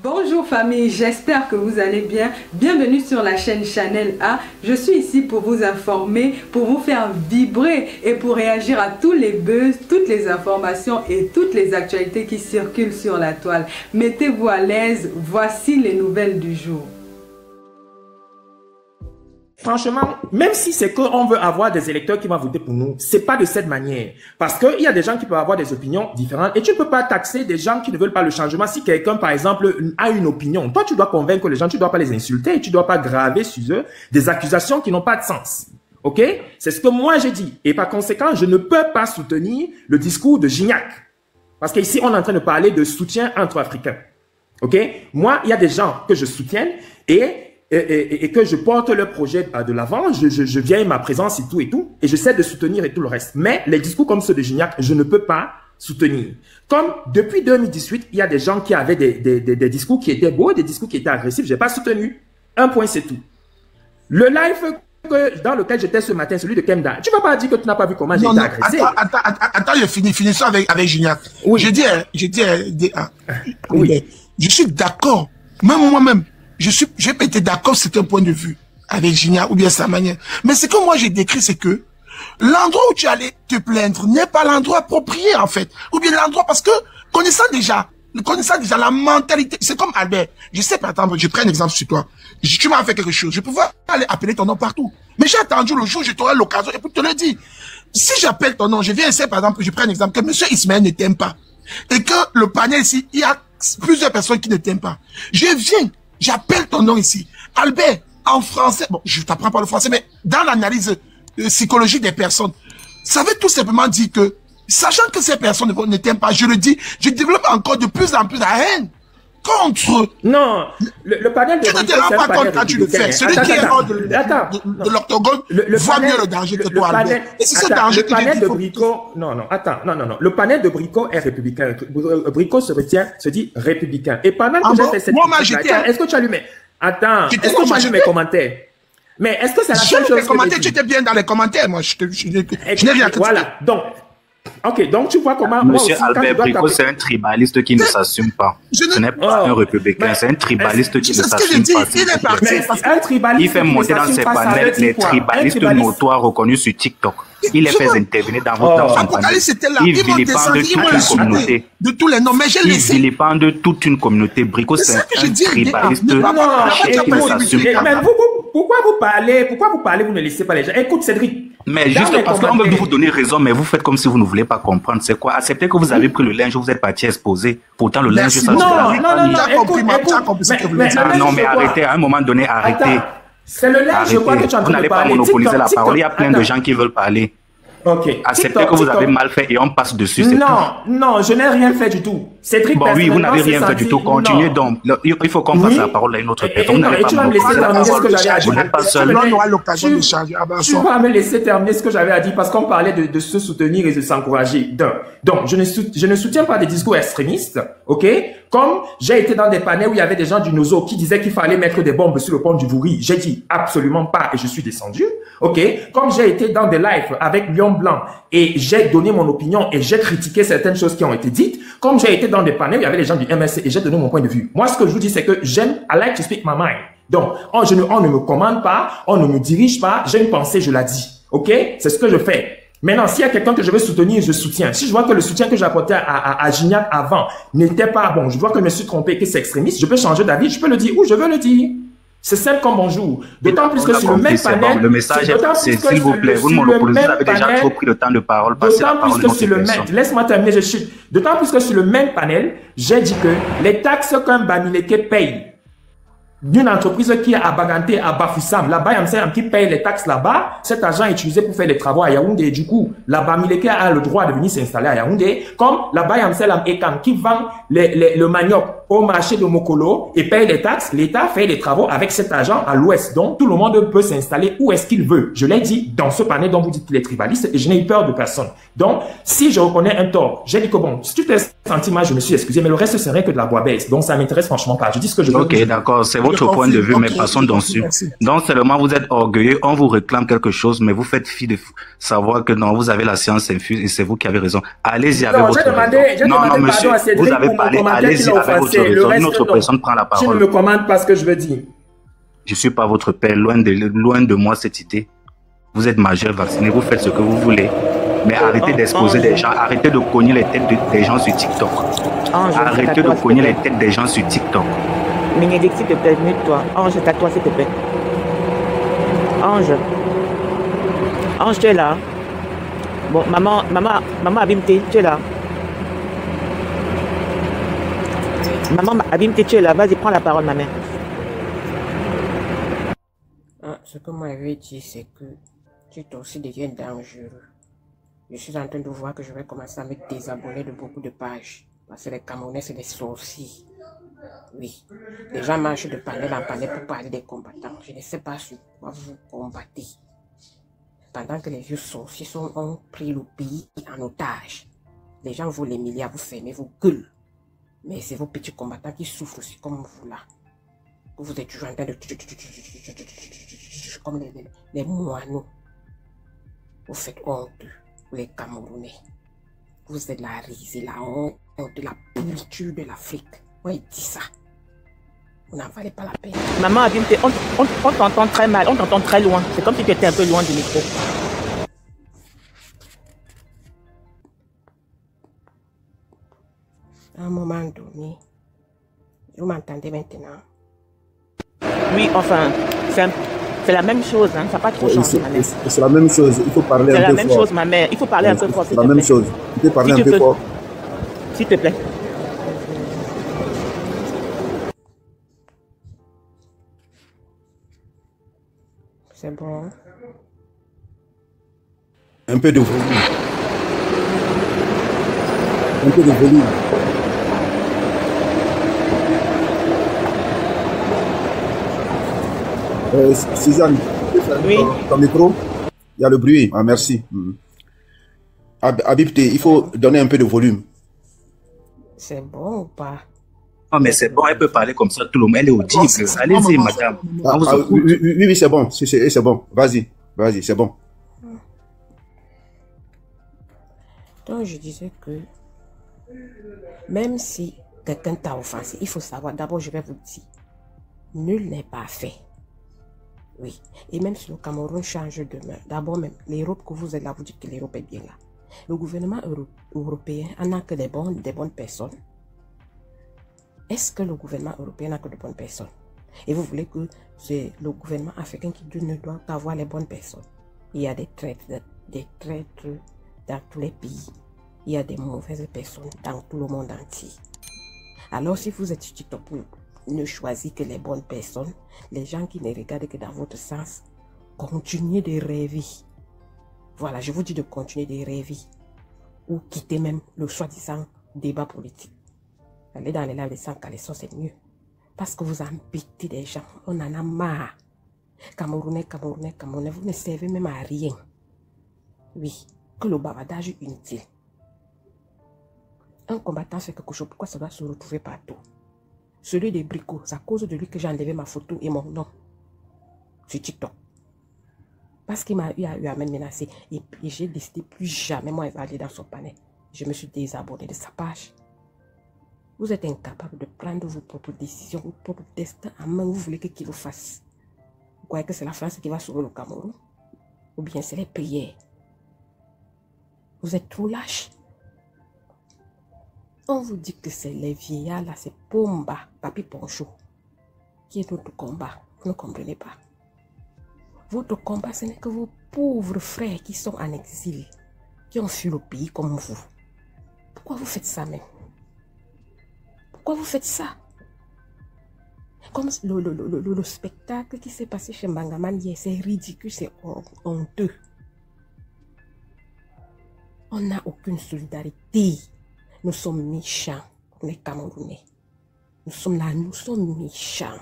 Bonjour famille, j'espère que vous allez bien. Bienvenue sur la chaîne Channel A. Je suis ici pour vous informer, pour vous faire vibrer et pour réagir à tous les buzz, toutes les informations et toutes les actualités qui circulent sur la toile. Mettez-vous à l'aise, voici les nouvelles du jour. Franchement, même si c'est qu'on veut avoir des électeurs qui vont voter pour nous, c'est pas de cette manière. Parce qu'il y a des gens qui peuvent avoir des opinions différentes et tu ne peux pas taxer des gens qui ne veulent pas le changement. Si quelqu'un, par exemple, a une opinion, toi, tu dois convaincre les gens, tu ne dois pas les insulter, tu ne dois pas graver sur eux des accusations qui n'ont pas de sens. OK? C'est ce que moi j'ai dit. Et par conséquent, je ne peux pas soutenir le discours de Gignac. Parce qu'ici, on est en train de parler de soutien entre Africains. OK? Moi, il y a des gens que je soutiens et que je porte leur projet de l'avant, je viens ma présence et tout, et j'essaie de soutenir et tout le reste. Mais les discours comme ceux de Gignac, je ne peux pas soutenir. Comme depuis 2018, il y a des gens qui avaient des discours qui étaient beaux, des discours qui étaient agressifs, je n'ai pas soutenu. Un point, c'est tout. Le live dans lequel j'étais ce matin, celui de Kemda, tu ne vas pas dire que tu n'as pas vu comment j'ai été agressé. Attends, je finis ça avec Gignac. Oui. Oui. Je suis d'accord, même moi-même. J'ai pas été d'accord sur un point de vue avec Gignac ou bien sa manière. Mais ce que moi j'ai décrit, c'est que l'endroit où tu allais te plaindre n'est pas l'endroit approprié en fait. Ou bien l'endroit parce que connaissant déjà la mentalité, c'est comme Albert. Je sais pas, attends, je prends un exemple sur toi. Tu m'as fait quelque chose, je pouvais aller appeler ton nom partout. Mais j'ai attendu le jour où je t'aurai l'occasion et pour te le dire. Si j'appelle ton nom, je viens essayer par exemple, je prends un exemple, que monsieur Ismaël ne t'aime pas. Et que le panel ici, il y a plusieurs personnes qui ne t'aiment pas. Je viens. J'appelle ton nom ici. Albert, en français, bon, je t'apprends pas le français, mais dans l'analyse psychologique des personnes, ça veut tout simplement dire que, sachant que ces personnes ne t'aiment pas, je le dis, je développe encore de plus en plus la haine contre... Non, le panel de Brico, tu ne te rends pas compte quand tu le fais. Celui qui est hors de l'octogone voit mieux le danger que toi, Albert. Et c'est ce danger que le panel de Brico... Non. Le panel de Brico est républicain. Brico se dit républicain. Et pendant que j'ai fait cette... Est-ce que tu as lu mes... Attends, est-ce que tu as lu mes commentaires? Mais est-ce que c'est la seule chose que j'ai dit? Tu étais bien dans les commentaires, moi. Je n'ai rien que voilà, donc... Ok, donc tu vois comment... Monsieur Albert Brico, c'est un tribaliste qui ne s'assume pas. Ce n'est pas un républicain, c'est un tribaliste qui ne s'assume pas. Il fait monter dans ses panels les tribalistes notoires reconnus sur TikTok. Il les fait intervenir dans votre panel. Il vilipende toute une communauté. De tous les noms, mais j'ai laissé. Il vilipende toute une communauté. Brico, c'est un tribaliste qui ne s'assume pas. Mais pourquoi vous parlez, vous ne laissez pas les gens? Écoute, Cédric. Mais juste parce qu'on veut vous donner raison, mais vous faites comme si vous ne voulez pas comprendre. C'est quoi? Acceptez que vous avez pris le linge, vous êtes parti exposer. Pourtant, le linge, ça se non, mais arrêtez, à un moment donné, arrêtez. C'est le linge, je crois que tu es en train de parler. Vous n'allez pas monopoliser la parole, il y a plein de gens qui veulent parler. Okay. Acceptez que vous avez mal fait et on passe dessus. Non, je n'ai rien fait du tout. Cédric, bon, oui, vous n'avez rien fait du tout. Continuez donc. Il faut qu'on passe la parole à une autre personne. Et tu vas me laisser terminer ce que j'avais à dire. Vous n'êtes pas seul. Tu vas me laisser terminer ce que j'avais à dire parce qu'on parlait de se soutenir et de s'encourager. Donc, je ne soutiens pas des discours extrémistes, ok? Comme j'ai été dans des panels où il y avait des gens du Nozo qui disaient qu'il fallait mettre des bombes sur le pont du Vouri. J'ai dit absolument pas et je suis descendu, ok? Comme j'ai été dans des lives avec Lion Blanc et j'ai donné mon opinion et j'ai critiqué certaines choses qui ont été dites, comme j'ai été dans des panels où il y avait des gens du MSC et j'ai donné mon point de vue. Moi, ce que je vous dis, c'est que I like to speak my mind. Donc, on ne me commande pas, on ne me dirige pas, j'ai une pensée, je la dis, ok? C'est ce que je fais. Maintenant, s'il y a quelqu'un que je veux soutenir, je soutiens. Si je vois que le soutien que j'apportais à Gignac avant n'était pas bon, je vois que je me suis trompé, que c'est extrémiste, je peux changer d'avis, je peux le dire ou je veux le dire. C'est simple comme bonjour. D'autant plus que sur le même panel... Le message, c'est s'il vous plaît, vous ne monopolisez, vous avez déjà trop pris le temps de parole. D'autant plus que sur le même... Laisse-moi terminer, je chute. D'autant plus que sur le même panel, j'ai dit que les taxes qu'un Bamileke paye d'une entreprise qui est à Baganté, à Bafoussam, là-bas, il y a un qui paye les taxes là-bas. Cet argent est utilisé pour faire les travaux à Yaoundé. Du coup, la Bamileke a le droit de venir s'installer à Yaoundé. Comme là-bas, il y a un Ekam qui vend le manioc au marché de Mokolo et paye les taxes. L'État fait les travaux avec cet argent à l'ouest. Donc, tout le monde peut s'installer où est-ce qu'il veut. Je l'ai dit dans ce panel dont vous dites qu'il est tribaliste et je n'ai eu peur de personne. Donc, si je reconnais un tort, j'ai dit que bon, si tu t'es senti mal, je me suis excusé, mais le reste, ce serait que de la bois baisse. Donc, ça m'intéresse franchement pas. Je dis ce que je veux. Ok, d'accord. C'est votre point de vue, mais passons dessus. Donc, seulement vous êtes orgueilleux, on vous réclame quelque chose, mais vous faites fi de savoir que non, vous avez la science infuse et c'est vous qui avez raison. Allez-y avec votre raison. Non, monsieur, vous avez parlé, allez-y avec votre une autre personne prend la parole. Tu ne me commandes pas ce que je veux dire. Je ne suis pas votre père, loin de moi cette idée. Vous êtes majeur, vacciné, vous faites ce que vous voulez. Mais arrêtez d'exposer des gens, arrêtez de cogner les têtes des gens sur TikTok. Arrêtez de cogner les têtes des gens sur TikTok. Ménédicte, s'il te plaît, mute-toi. Ange, c'est à toi, s'il te plaît. Ange. Ange, tu es là. Bon, maman Abimté, tu es là. Maman Abimté, tu es là. Vas-y, prends la parole, ma mère. Ce que moi je veux dire, c'est que tu aussi deviens dangereux. Je suis en train de voir que je vais commencer à me désabonner de beaucoup de pages. Parce que les Camerounais, c'est des sorciers. Oui. Les gens marchent de panel en panel pour parler des combattants. Je ne sais pas sur quoi vous combattez. Pendant que les vieux sorciers ont pris le pays en otage. Les gens volent les milliards, vous fermez vos gueules. Mais c'est vos petits combattants qui souffrent aussi comme vous là. Vous êtes toujours en train de... comme les moineaux. Vous faites honte, les Camerounais. Vous êtes la risée, la honte, la pourriture de l'Afrique. Ouais, dis ça. Vous n'en valez pas la peine. Maman Abimté, on t'entend très mal, on t'entend très loin. C'est comme si tu étais un peu loin du micro. À un moment donné, vous m'entendez maintenant? Oui, enfin, c'est la même chose, hein, ça n'a pas trop changé, ma mère. C'est la même chose, il faut parler un peu fort. C'est la même chose, ma mère, il faut parler un peu fort. C'est la même chose, il faut parler un peu fort. S'il te plaît. C'est bon. Un peu de volume. Un peu de volume. Suzanne, oui. Ton micro, il y a le bruit. Ah, merci. Abibté, il faut donner un peu de volume. C'est bon ou pas? Non, mais c'est bon, elle peut parler comme ça, tout le monde. Elle est audible. Allez-y, madame. Oui, c'est bon. C'est bon. Vas-y, c'est bon. Donc, je disais que même si quelqu'un t'a offensé, il faut savoir, d'abord, je vais vous dire, nul n'est parfait. Oui. Et même si le Cameroun change de main, d'abord même, l'Europe que vous êtes là, vous dites que l'Europe est bien là. Le gouvernement européen n'a que des bonnes personnes. Est-ce que le gouvernement européen n'a que de bonnes personnes? Et vous voulez que c'est le gouvernement africain qui ne doit avoir les bonnes personnes? Il y a des traîtres dans tous les pays. Il y a des mauvaises personnes dans tout le monde entier. Alors si vous êtes sur TikTok pour ne choisir que les bonnes personnes, les gens qui ne regardent que dans votre sens, continuez de rêver. Voilà, je vous dis de continuer de rêver. Ou quitter même le soi-disant débat politique. Allez dans les lives de sans caleçon, c'est mieux. Parce que vous embêtez des gens. On en a marre. Camerounais, vous ne servez même à rien. Oui, que le bavardage inutile. Un combattant fait quelque chose, pourquoi ça doit se retrouver partout? Celui des bricots, c'est à cause de lui que j'ai enlevé ma photo et mon nom sur TikTok. Parce qu'il m'a eu à me menacer. Et j'ai décidé plus jamais, moi, aller dans son panel. Je me suis désabonné de sa page. Vous êtes incapable de prendre vos propres décisions, votre propre destin en main. Vous voulez que qui vous fasse? Vous croyez que c'est la France qui va sauver le Cameroun? Ou bien c'est les prières? Vous êtes trop lâches. On vous dit que c'est les vieillards là, c'est Pomba, Papi Poncho, qui est notre combat. Vous ne comprenez pas. Votre combat, ce n'est que vos pauvres frères qui sont en exil, qui ont fui le pays comme vous. Pourquoi vous faites ça même? Pourquoi vous faites ça? Comme le spectacle qui s'est passé chez Mangaman hier, c'est ridicule, c'est honteux. On n'a aucune solidarité. Nous sommes méchants, les Camerounais. Nous sommes là, nous sommes méchants.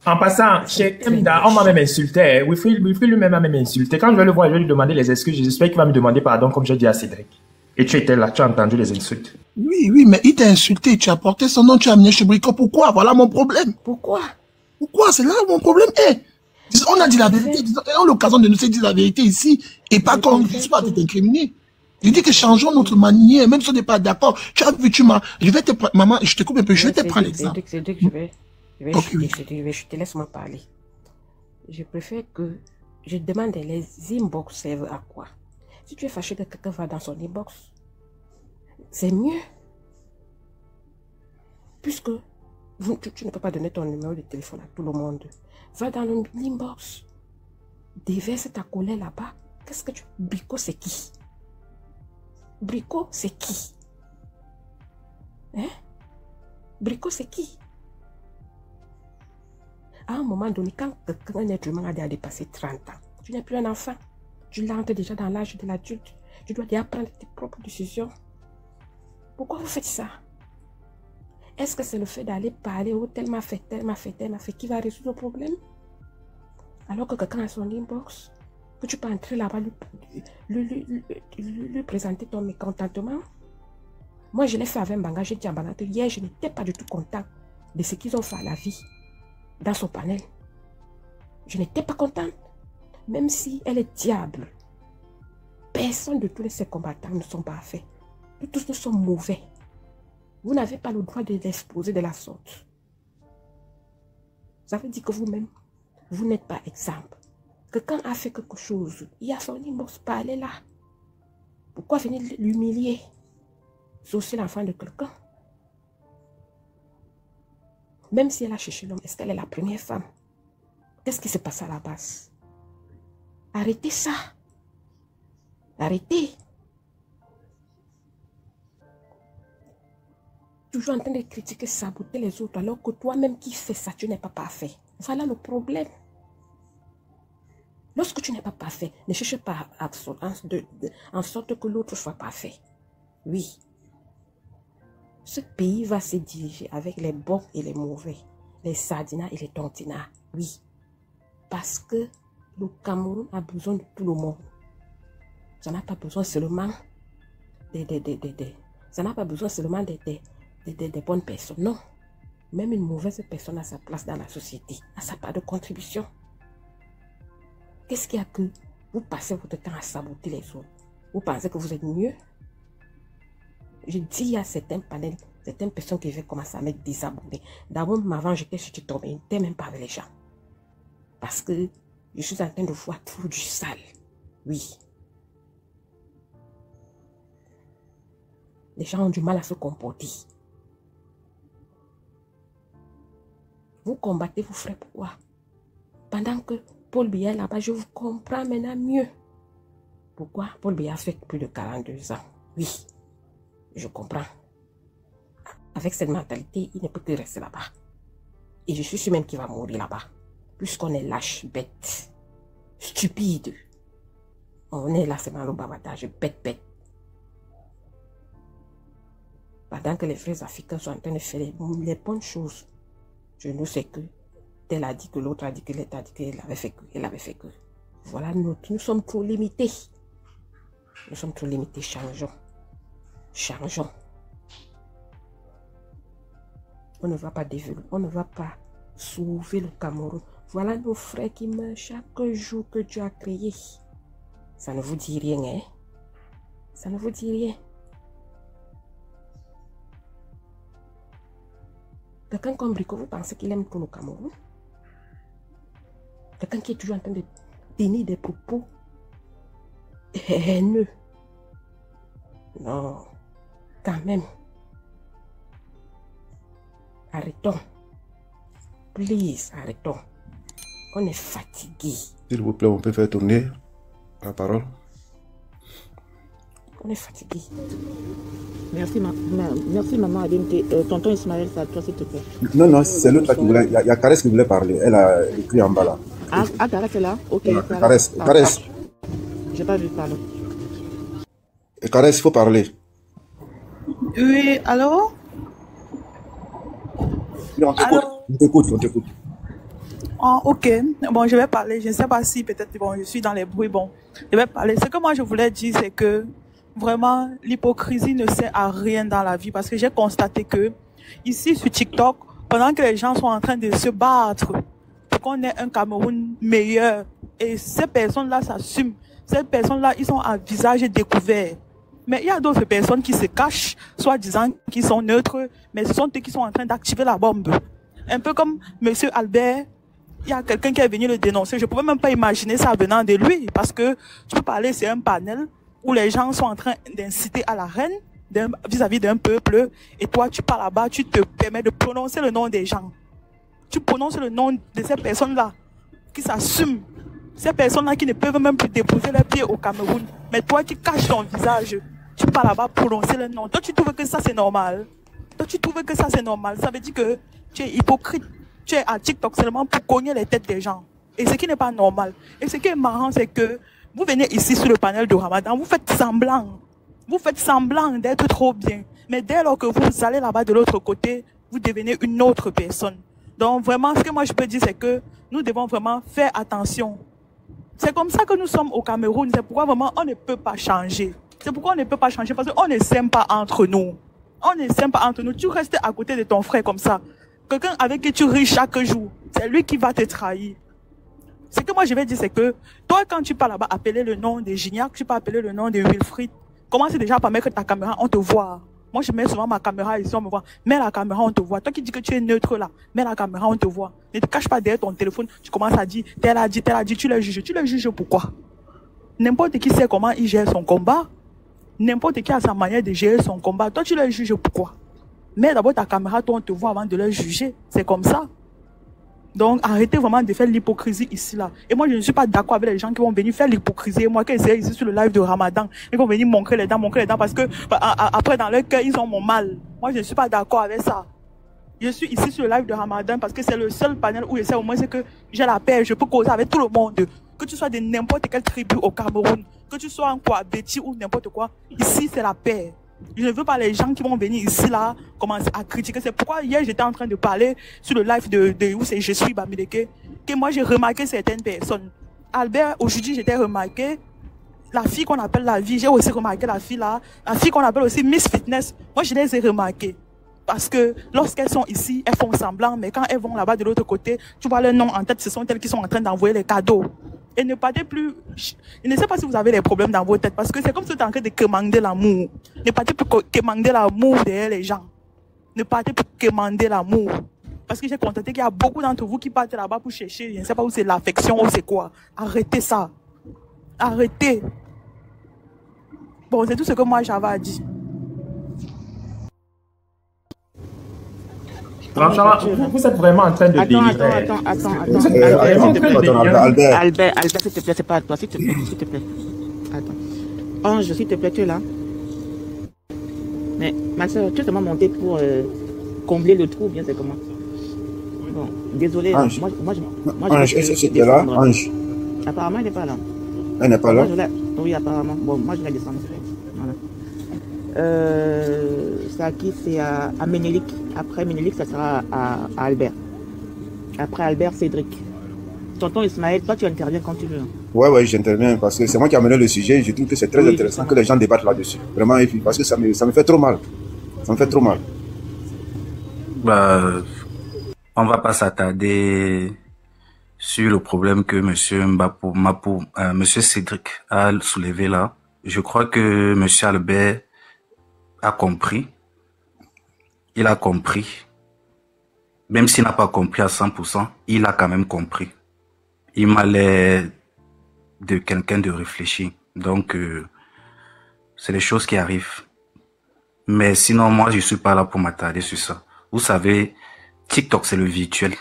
En passant, chez Kemda, on m'a même insulté. Wilfried lui-même m'a même insulté. Quand je vais le voir, je vais lui demander les excuses. J'espère qu'il va me demander pardon, comme j'ai dit à Cédric. Et tu étais là, tu as entendu les insultes. Oui, mais il t'a insulté, tu as porté son nom, tu as amené chez Brico. Pourquoi? Voilà mon problème. Pourquoi? C'est là mon problème est. On a dit la vérité. On a l'occasion de nous dire la vérité ici. Et pas qu'on ne puisse pas t'incriminé. Je dis que changeons notre manière, même si on n'est pas d'accord. Tu as vu, je vais te prendre, maman, je te coupe un peu, je vais te prendre l'exemple. Je te laisse moi parler. Je préfère que je demande les inbox servent à quoi? Si tu es fâché que quelqu'un va dans son inbox, c'est mieux. Puisque tu ne peux pas donner ton numéro de téléphone à tout le monde. Va dans l'inbox. Déverse ta colère là-bas. Qu'est-ce que tu... Brico, c'est qui? Brico, c'est qui? Hein? Brico, c'est qui? À un moment donné, quand un être humain a dépassé 30 ans, tu n'es plus un enfant. Tu l'entres déjà dans l'âge de l'adulte. Tu dois déjà prendre tes propres décisions. Pourquoi vous faites ça? Est-ce que c'est le fait d'aller parler au tel m'a fait qui va résoudre le problème? Alors que quelqu'un a son inbox, que tu peux entrer là-bas, lui présenter ton mécontentement. Moi, je l'ai fait avec Mbanga. J'ai dit à Mbanga que hier, je n'étais pas du tout content de ce qu'ils ont fait à la vie dans son panel. Je n'étais pas contente. Même si elle est diable. Personne de tous ces combattants ne sont parfaits. Nous tous, nous sommes mauvais. Vous n'avez pas le droit de l'exposer de la sorte. Ça veut dire que vous-même, vous n'êtes pas exemple. Quelqu'un a fait quelque chose, il y a son inbox, parlez là. Pourquoi venir l'humilier? C'est aussi l'enfant de quelqu'un. Même si elle a cherché l'homme, est-ce qu'elle est la première femme? Qu'est-ce qui se passe à la base? Arrêtez ça. Arrêtez. Toujours en train de critiquer, saboter les autres, alors que toi-même qui fais ça, tu n'es pas parfait. Voilà le problème. Lorsque tu n'es pas parfait, ne cherche pas en sorte que l'autre soit parfait. Oui. Ce pays va se diriger avec les bons et les mauvais, les sardinats et les tontinats. Oui. Parce que le Cameroun a besoin de tout le monde. Ça n'a pas besoin seulement ça n'a pas besoin seulement des bonnes personnes. Non. Même une mauvaise personne a sa place dans la société, a sa part de contribution. Qu'est-ce qu'il y a que vous passez votre temps à saboter les autres? Vous pensez que vous êtes mieux? Je dis à certains panels, certaines personnes qui vont commencer à me désabonner. D'abord, avant, j'étais sur TikTok, mais je n'étais même pas avec les gens. Parce que je suis en train de voir tout du sale. Oui. Les gens ont du mal à se comporter. Vous combattez vos frères, pourquoi? Pendant que Paul Biya là-bas, je vous comprends maintenant mieux. Pourquoi? Paul Biya fait plus de 42 ans. Oui, je comprends. Avec cette mentalité, il ne peut que rester là-bas. Et je suis sûr même qu'il va mourir là-bas. Puisqu'on est lâche, bête, stupide. On est là, c'est dans le bavardage, bête. Pendant que les frères africains sont en train de faire les bonnes choses, je ne sais que tel a dit que l'autre a dit que l'autre a dit qu'elle avait fait que, elle avait fait que. Voilà, nous sommes trop limités. Nous sommes trop limités, changeons. Changeons. On ne va pas développer, on ne va pas sauver le Cameroun. Voilà nos frères qui meurent chaque jour que Dieu a créé. Ça ne vous dit rien, hein? Ça ne vous dit rien. Quelqu'un comme Brico, vous pensez qu'il aime tout le Cameroun? Quelqu'un qui est toujours en train de tenir des propos haineux. Non, quand même. Arrêtons. Please, arrêtons. On est fatigué. S'il vous plaît, on peut faire tourner la parole. On est fatigué. Merci, merci maman Adinke. Tonton Ismaël, c'est à toi s'il te plaît. Non, c'est l'autre qui voulait. Il y a Caresse qui voulait parler. Elle a écrit en bas là. Ah, Caresse est là? Ok. Caresse. J'ai pas vu, pardon. Et Caresse, il faut parler. Oui, allô? On t'écoute. Oh, ok, bon, je vais parler. Je ne sais pas si peut-être, bon, je suis dans les bruits, bon, je vais parler. Ce que moi je voulais dire, c'est que vraiment, l'hypocrisie ne sert à rien dans la vie parce que j'ai constaté que ici sur TikTok, pendant que les gens sont en train de se battre pour qu'on ait un Cameroun meilleur, et ces personnes-là s'assument, ces personnes-là, ils sont à visage découvert. Mais il y a d'autres personnes qui se cachent, soit disant qu'ils sont neutres, mais ce sont eux qui sont en train d'activer la bombe. Un peu comme Monsieur Albert, il y a quelqu'un qui est venu le dénoncer. Je ne pouvais même pas imaginer ça venant de lui, parce que tu peux parler, c'est un panel où les gens sont en train d'inciter à la haine vis-à-vis d'un peuple, et toi tu pars là-bas, tu te permets de prononcer le nom des gens. Tu prononces le nom de ces personnes-là qui s'assument. Ces personnes-là qui ne peuvent même plus déposer leurs pieds au Cameroun. Mais toi qui caches ton visage, tu pars là-bas prononcer le nom. Toi tu trouves que ça c'est normal. Toi tu trouves que ça c'est normal. Ça veut dire que tu es hypocrite. Tu es à TikTok seulement pour cogner les têtes des gens. Et ce qui n'est pas normal. Et ce qui est marrant, c'est que vous venez ici sur le panel de Ramadan, vous faites semblant. Vous faites semblant d'être trop bien. Mais dès lors que vous allez là-bas de l'autre côté, vous devenez une autre personne. Donc vraiment, ce que moi je peux dire, c'est que nous devons vraiment faire attention. C'est comme ça que nous sommes au Cameroun. C'est pourquoi vraiment on ne peut pas changer. C'est pourquoi on ne peut pas changer, parce qu'on ne s'aime pas entre nous. On ne s'aime pas entre nous. Tu restes à côté de ton frère comme ça. Quelqu'un avec qui tu ris chaque jour, c'est lui qui va te trahir. Ce que moi je vais dire, c'est que toi, quand tu pars là-bas, appeler le nom de Gignac, tu peux appeler le nom de Wilfried. Commence déjà par mettre ta caméra, on te voit. Moi, je mets souvent ma caméra ici, on me voit. Mets la caméra, on te voit. Toi qui dis que tu es neutre là, mets la caméra, on te voit. Ne te cache pas derrière ton téléphone. Tu commences à dire, tel a dit, tu le juges. Tu le juges pourquoi? N'importe qui sait comment il gère son combat. N'importe qui a sa manière de gérer son combat. Toi, tu le juges pourquoi? Mets d'abord ta caméra, toi, on te voit avant de le juger. C'est comme ça. Donc, arrêtez vraiment de faire l'hypocrisie ici, là. Et moi, je ne suis pas d'accord avec les gens qui vont venir faire l'hypocrisie. Et moi, qui essaie ici sur le live de Ramadan, ils vont venir montrer les dents, parce que, après, dans leur cœur, ils ont mon mal. Moi, je ne suis pas d'accord avec ça. Je suis ici sur le live de Ramadan parce que c'est le seul panel où j'essaie au moins, c'est que j'ai la paix, je peux causer avec tout le monde. Que tu sois de n'importe quelle tribu au Cameroun, que tu sois en quoi, Betty ou n'importe quoi, ici, c'est la paix. Je ne veux pas les gens qui vont venir ici, là, commencer à critiquer. C'est pourquoi hier, j'étais en train de parler sur le live de où c'est Je suis Bamileke, que moi, j'ai remarqué certaines personnes. Albert, aujourd'hui, j'étais remarqué la fille qu'on appelle la vie. J'ai aussi remarqué la fille là, la fille qu'on appelle aussi Miss Fitness. Moi, je les ai remarquées. Parce que lorsqu'elles sont ici, elles font semblant, mais quand elles vont là-bas de l'autre côté, tu vois leur nom en tête, ce sont elles qui sont en train d'envoyer les cadeaux. Et ne partez plus, je ne sais pas si vous avez des problèmes dans vos têtes, parce que c'est comme si vous êtes en train de commander l'amour. Ne partez plus commander l'amour derrière les gens. Ne partez plus commander l'amour. Parce que j'ai constaté qu'il y a beaucoup d'entre vous qui partent là-bas pour chercher, je ne sais pas où c'est l'affection ou c'est quoi. Arrêtez ça. Arrêtez. Bon, c'est tout ce que moi j'avais à dire. Vous êtes vraiment en train de délirer. Albert, s'il te plaît, c'est pas à toi, s'il te plaît. Attends. Ange, s'il te plaît, tu es là. Mais ma soeur, tu es seulement montée pour combler le trou, bien c'est comment? Bon, désolé. Ange. Ange, est-ce que tu es là, Ange? Apparemment, il n'est pas là. Elle n'est pas là? Oui, apparemment. Bon, moi, je vais descendre. Voilà. C'est à qui? C'est à Ménélique. Après Ménélique, ça sera à Albert. Après Albert, Cédric. Tonton Ismaël, toi tu interviens quand tu veux. Ouais, j'interviens parce que c'est moi qui ai amené le sujet. Je trouve que c'est très intéressant que les gens débattent là-dessus. Vraiment, parce que ça me fait trop mal. Ça me fait trop mal. On va pas s'attarder sur le problème que monsieur Cédric a soulevé là. Je crois que monsieur Albert a compris. Il a compris. Même s'il n'a pas compris à 100%, il a quand même compris. Il m'a l'air de quelqu'un de réfléchi. Donc, c'est les choses qui arrivent. Mais sinon, moi, je suis pas là pour m'attarder sur ça. Vous savez, TikTok, c'est le virtuel.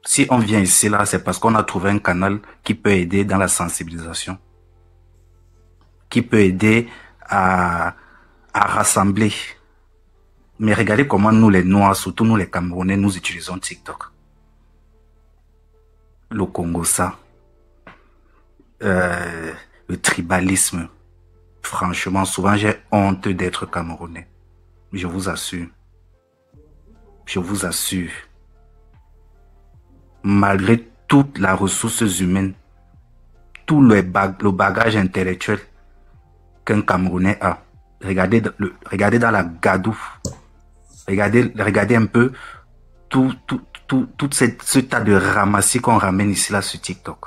Si on vient ici, là, c'est parce qu'on a trouvé un canal qui peut aider dans la sensibilisation. Qui peut aider à rassembler. Mais regardez comment nous les Noirs, surtout nous les Camerounais, nous utilisons TikTok. Le Congo, ça. Le tribalisme. Franchement, souvent j'ai honte d'être Camerounais. Je vous assure. Je vous assure. Malgré toute la ressource humaine, tout le bagage intellectuel qu'un Camerounais a, regardez dans la gadoue. Regardez un peu tout ce tas de ramassis qu'on ramène ici là sur TikTok.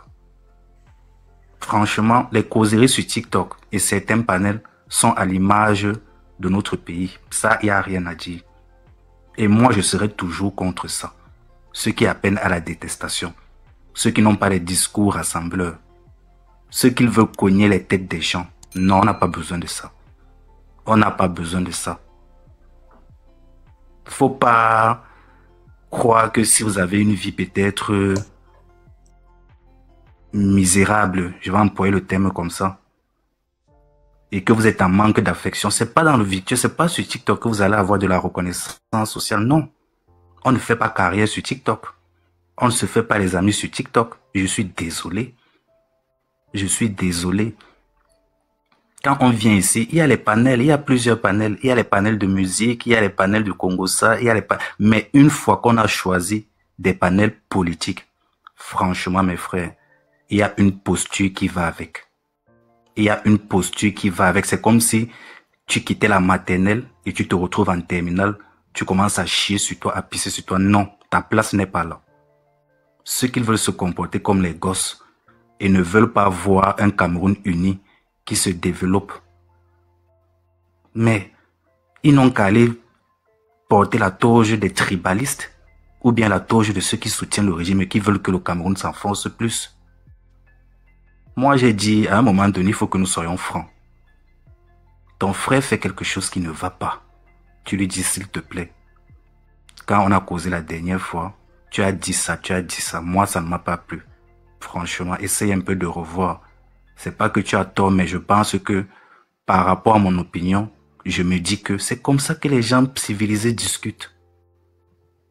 Franchement, les causeries sur TikTok et certains panels sont à l'image de notre pays. Ça, il n'y a rien à dire. Et moi, je serai toujours contre ça. Ceux qui appellent à la détestation. Ceux qui n'ont pas les discours rassembleurs. Ceux qui veulent cogner les têtes des gens. Non, on n'a pas besoin de ça. On n'a pas besoin de ça. Faut pas croire que si vous avez une vie peut-être misérable, je vais employer le terme comme ça, et que vous êtes en manque d'affection, c'est pas dans le virtuel, c'est pas sur TikTok que vous allez avoir de la reconnaissance sociale. Non. On ne fait pas carrière sur TikTok. On ne se fait pas les amis sur TikTok. Je suis désolé. Je suis désolé. Quand on vient ici, il y a les panels, il y a plusieurs panels. Il y a les panels de musique, il y a les panels de Congossa, il y a les mais une fois qu'on a choisi des panels politiques, franchement, mes frères, il y a une posture qui va avec. Il y a une posture qui va avec. C'est comme si tu quittais la maternelle et tu te retrouves en terminale. Tu commences à chier sur toi, à pisser sur toi. Non, ta place n'est pas là. Ceux qui veulent se comporter comme les gosses et ne veulent pas voir un Cameroun uni qui se développe. Mais ils n'ont qu'à aller porter la toge des tribalistes ou bien la toge de ceux qui soutiennent le régime et qui veulent que le Cameroun s'enfonce plus. Moi, j'ai dit, à un moment donné, il faut que nous soyons francs. Ton frère fait quelque chose qui ne va pas. Tu lui dis, s'il te plaît. Quand on a causé la dernière fois, tu as dit ça, tu as dit ça. Moi, ça ne m'a pas plu. Franchement, essaye un peu de revoir. C'est pas que tu as tort, mais je pense que, par rapport à mon opinion, je me dis que c'est comme ça que les gens civilisés discutent.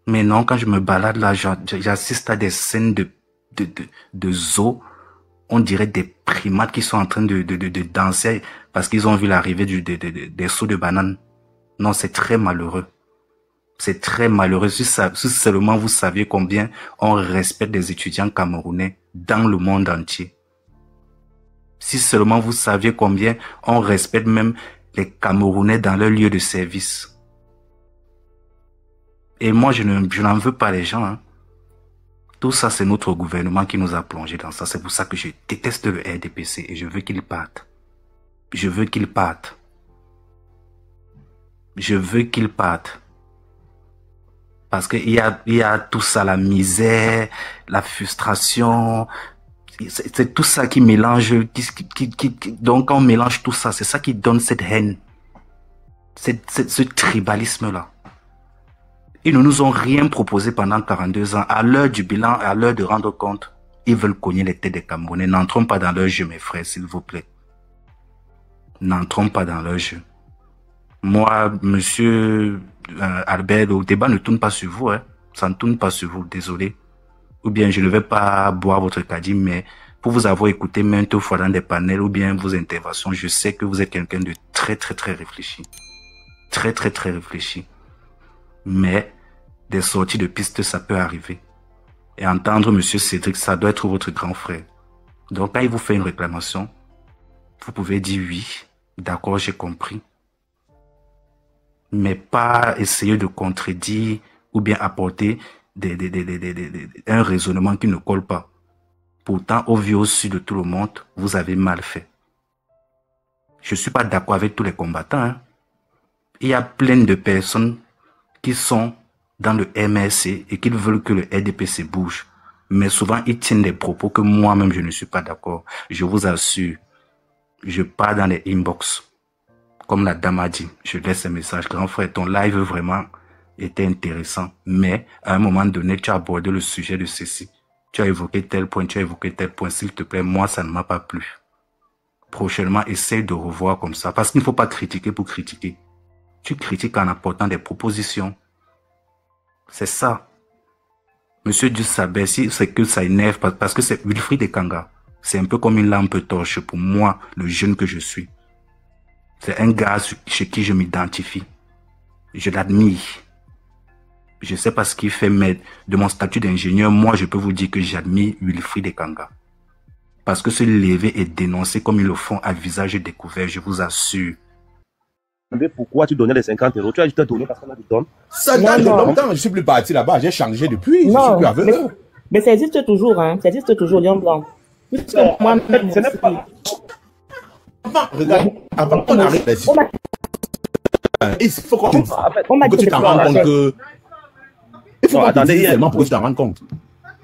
Mais non, quand je me balade là, j'assiste à des scènes de zoo. On dirait des primates qui sont en train de danser parce qu'ils ont vu l'arrivée des seaux de bananes. Non, c'est très malheureux. C'est très malheureux. Si seulement vous saviez combien on respecte des étudiants camerounais dans le monde entier. Si seulement vous saviez combien on respecte même les Camerounais dans leur lieu de service. Et moi, je n'en veux pas les gens, hein. Tout ça, c'est notre gouvernement qui nous a plongé dans ça. C'est pour ça que je déteste le RDPC et je veux qu'il parte. Je veux qu'il parte. Je veux qu'il parte. Parce qu'il y a tout ça, la misère, la frustration. C'est tout ça qui mélange. Donc, quand on mélange tout ça, c'est ça qui donne cette haine. Ce tribalisme-là. Ils ne nous ont rien proposé pendant 42 ans. À l'heure du bilan, à l'heure de rendre compte, ils veulent cogner les têtes des Camerounais. N'entrons pas dans leur jeu, mes frères, s'il vous plaît. N'entrons pas dans leur jeu. Moi, monsieur Albert, le débat ne tourne pas sur vous. Hein. Ça ne tourne pas sur vous, désolé. Ou bien je ne vais pas boire votre caddie, mais pour vous avoir écouté maintes fois dans des panels ou bien vos interventions, je sais que vous êtes quelqu'un de très, très, très réfléchi. Très, très, très réfléchi. Mais des sorties de piste, ça peut arriver. Et entendre monsieur Cédric, ça doit être votre grand frère. Donc quand il vous fait une réclamation, vous pouvez dire oui, d'accord, j'ai compris. Mais pas essayer de contredire ou bien apporter un raisonnement qui ne colle pas. Pourtant, au vu au su de tout le monde, vous avez mal fait. Je ne suis pas d'accord avec tous les combattants. Hein. Il y a plein de personnes qui sont dans le MRC et qui veulent que le RDPC bouge. Mais souvent, ils tiennent des propos que moi-même, je ne suis pas d'accord. Je vous assure, je pars dans les inbox. Comme la dame a dit, je laisse un message. Grand frère, ton live vraiment était intéressant. Mais à un moment donné, tu as abordé le sujet de ceci. Tu as évoqué tel point, tu as évoqué tel point. S'il te plaît, moi, ça ne m'a pas plu. Prochainement, essaye de revoir comme ça. Parce qu'il ne faut pas critiquer pour critiquer. Tu critiques en apportant des propositions. C'est ça. Monsieur Dussabé, si c'est que ça énerve, parce que c'est Wilfried Ekanga. C'est un peu comme une lampe torche pour moi, le jeune que je suis. C'est un gars chez qui je m'identifie. Je l'admire. Je ne sais pas ce qu'il fait, mais de mon statut d'ingénieur, moi, je peux vous dire que j'admire Wilfried Ekanga. Parce que se lever et dénoncer comme ils le font à visage découvert, je vous assure. Pourquoi tu donnais les 50 €? Tu as juste donné parce qu'on a dit donne. Ça date de longtemps. Je suis plus parti là-bas. J'ai changé depuis. Non, je suis plus avec eux. Mais ça existe toujours. Hein. Ça existe toujours, Lion Blanc. Moi, Regarde, avant qu'on arrive ici, il faut qu'on que tu t'en rends compte que... Il faut qu'on dise seulement pour que tu t'en rendes compte.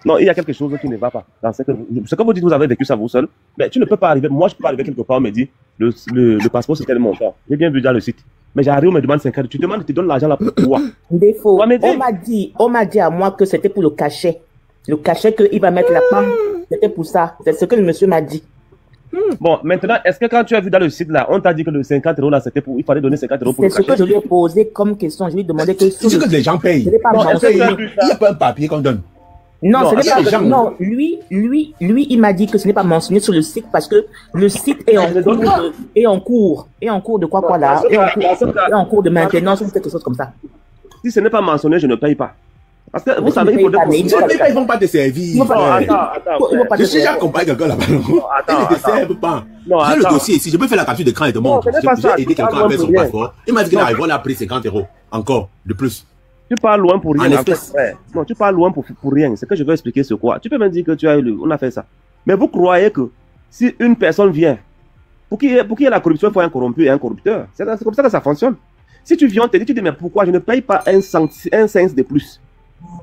Non, il y a quelque chose qui ne va pas. Dans ce que vous dites, vous avez vécu ça vous seul. Mais tu ne peux pas arriver. Moi, je peux pas arriver quelque part, on me dit, le passeport, c'est tel montant. J'ai bien vu dans le site. Mais j'arrive, on me demande 50. Tu demandes, tu te donnes l'argent là pour quoi? Défaut. On m'a dit à moi que c'était pour le cachet. Le cachet qu'il va mettre là-bas, c'était pour ça. C'est ce que le monsieur m'a dit. Bon, maintenant, est-ce que quand tu as vu dans le site là, on t'a dit que le 50 € là, c'était pour, il fallait donner 50 € pour le cachet? C'est ce que je lui ai posé comme question. Je lui ai demandé que... C'est que les gens payent. Il n'y a pas un papier qu'on donne. Non, ce n'est pas, non, lui, il m'a dit que ce n'est pas mentionné sur le site parce que le site est en cours de quoi là, est en cours de maintenance ou quelque chose comme ça. Si ce n'est pas mentionné, je ne paye pas. Parce que vous savez, il faut ils ne vont pas te servir. Attends. Je suis déjà accompagné quelqu'un là-bas. Ils ne te servent pas. J'ai le dossier ici, je peux faire la capture d'écran et de montre. J'ai aidé quelqu'un à faire son passeport. Il m'a dit qu'il arrive, on a pris 50 € encore de plus. Tu parles loin pour rien. Non, tu parles loin pour rien. C'est que je veux expliquer ce quoi. Tu peux me dire que on a fait ça. Mais vous croyez que si une personne vient, pour qu'il y ait la corruption, il faut un corrompu et un corrupteur. C'est comme ça que ça fonctionne. Si tu viens, tu te dis, mais pourquoi je ne paye pas un cent de plus?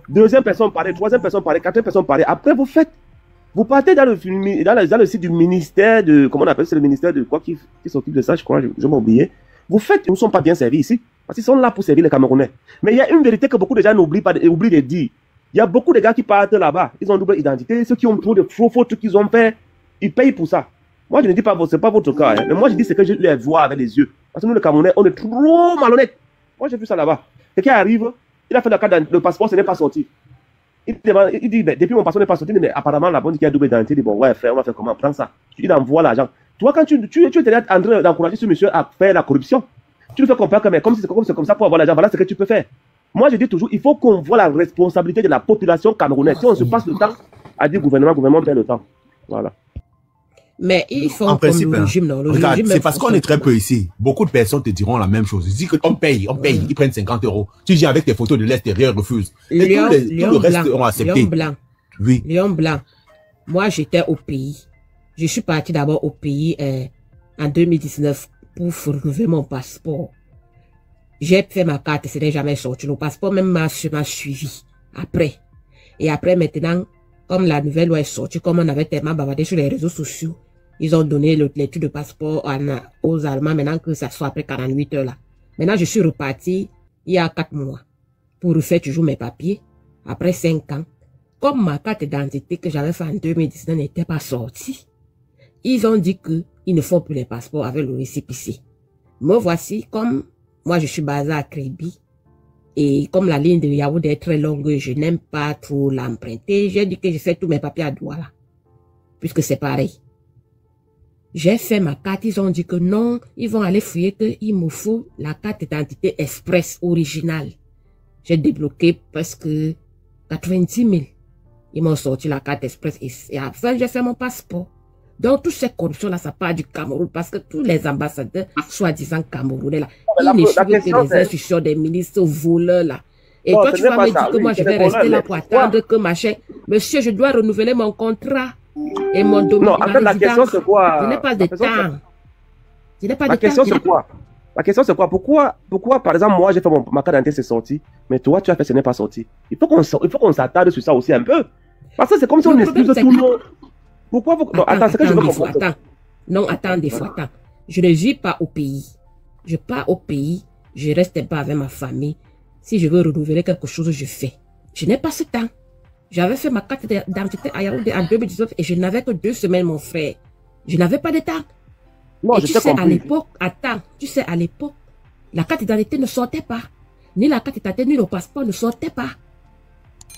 Deuxième personne pareil, troisième personne pareil, quatrième personne pareil. Après, vous partez dans le site du ministère de, comment on appelle, c'est le ministère de quoi qui s'occupe de ça, je crois, je m'ai oublié. Vous faites, ils ne sont pas bien servis ici. Parce qu'ils sont là pour servir les Camerounais. Mais il y a une vérité que beaucoup de gens oublient de dire. Il y a beaucoup de gars qui partent là-bas. Ils ont double identité. Ceux qui ont trop de faux fautes qu'ils ont fait, ils payent pour ça. Moi, je ne dis pas, c'est pas votre cas. Hein. Mais moi, je dis ce que je les vois avec les yeux. Parce que nous, les Camerounais, on est trop malhonnêtes. Moi, j'ai vu ça là-bas. Quelqu'un arrive, il a fait le passeport, ce n'est pas sorti. Il dit, depuis mon passeport n'est pas sorti, mais apparemment, la bonne qui a double identité, il dit, bon, ouais, on va faire comment? Prends ça. Il envoie l'argent. Toi, quand tu es en train d'encourager ce monsieur à faire la corruption, tu le fais comprendre que, mais comme c'est comme ça pour avoir l'argent, voilà ce que tu peux faire. Moi, je dis toujours, il faut qu'on voit la responsabilité de la population camerounaise. Si on se passe le temps à dire gouvernement perd le temps. Voilà. Mais il faut en principe, le régime, non, regarde, c'est parce qu'on est très peu ici. Beaucoup de personnes te diront la même chose. Ils disent qu'on paye, ils prennent 50 €. Tu viens avec tes photos de l'extérieur, refusent. Et tout le reste ont accepté. Lion Blanc. Oui. Lion Blanc. Moi, j'étais au pays. Je suis parti d'abord au pays en 2019 pour renouveler mon passeport. J'ai fait ma carte, ce n'est jamais sorti. Le passeport même m'a suivi après. Et après, maintenant, comme la nouvelle loi est sortie, comme on avait tellement bavardé sur les réseaux sociaux, ils ont donné l'étude de passeport aux Allemands maintenant que ça soit après 48 heures là. Maintenant, je suis reparti il y a 4 mois pour refaire toujours mes papiers. Après 5 ans, comme ma carte d'identité que j'avais fait en 2019 n'était pas sortie, ils ont dit qu'ils ne font plus les passeports avec le récépissé. Me voici, comme moi je suis basé à Kribi, et comme la ligne de Yaoundé est très longue, je n'aime pas trop l'emprunter. J'ai dit que je fais tous mes papiers à Douala, puisque c'est pareil. J'ai fait ma carte, ils ont dit que non, ils vont aller fouiller qu'il me faut la carte d'identité express originale. J'ai débloqué presque 90 000. Ils m'ont sorti la carte express et après j'ai fait mon passeport. Donc, toutes ces corruptions-là, ça part du Cameroun parce que tous les ambassadeurs, soi-disant camerounais, là, ils n'échouent que les institutions des ministres voleurs, là. Et toi, tu vas me dire que moi, je vais rester là pour attendre que machin. Monsieur, je dois renouveler mon contrat et mon domaine. Non, en fait, la question, c'est quoi? Je n'ai pas de temps. Je n'ai pas de temps. La question, c'est quoi? La question, c'est quoi? Pourquoi, par exemple, moi, j'ai fait ma carte d'identité, c'est sorti, mais toi, tu as fait, ce n'est pas sorti. Il faut qu'on s'attarde sur ça aussi un peu. Parce que c'est comme si on excuse tout le monde. Pourquoi vous... Non, attends, c'est que je veux comprendre. Attends, des fois, attends. Je ne vis pas au pays. Je pars au pays, je reste pas avec ma famille. Si je veux renouveler quelque chose, je fais. Je n'ai pas ce temps. J'avais fait ma carte d'identité à Yaoundé en 2019 et je n'avais que 2 semaines, mon frère. Je n'avais pas de temps. Non, et tu sais, à l'époque, attends, tu sais, à l'époque, la carte d'identité ne sortait pas. Ni la carte d'identité, ni le passeport ne sortaient pas.